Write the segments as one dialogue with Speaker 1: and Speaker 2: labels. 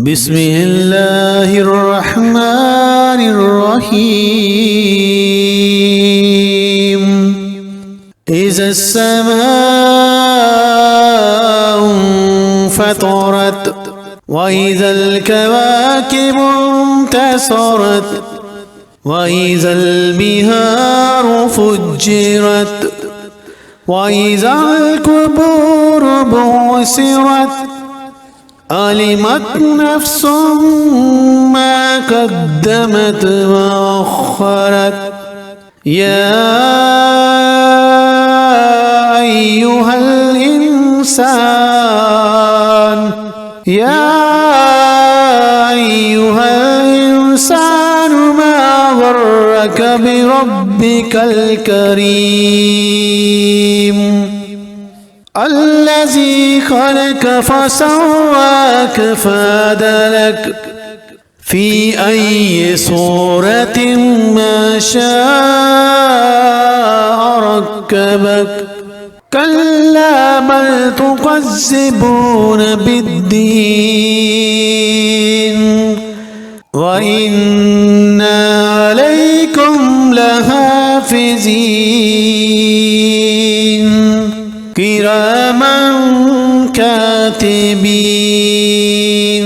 Speaker 1: بسم الله الرحمن الرحيم إذا السماء انفطرت وإذا الكواكب انتثرت وإذا البحار فجرت وإذا القبور بعثرت علمت نفس ما قدمت وأخرت يا أيها الإنسان ما غرك بربك الكريم الذي خلق فسواك فعدلك في أي صورة ما شاء ركبك كلا بل تكذبون بالدين وإن عليكم لحافظين كراما كاتبين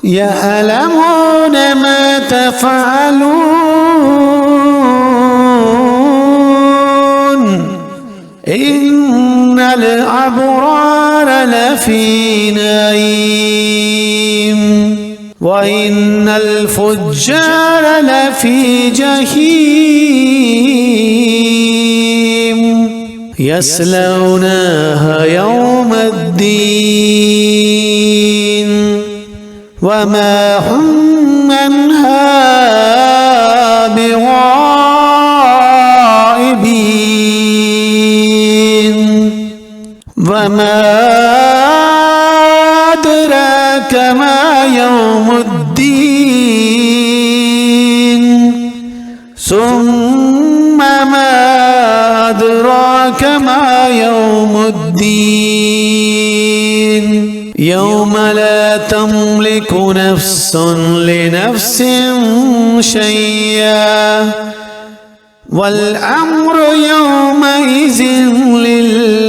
Speaker 1: يعلمون ما تفعلون إن الأبرار لفي نعيم وإن الفجار لفي جحيم يصلونها يوم الدين وما هم منها بغائبين وما أدراك ما يوم الدين ثم ما أدراك ما يوم الدين يوم لا تملك نفس لنفس شيئا والأمر يومئذ لله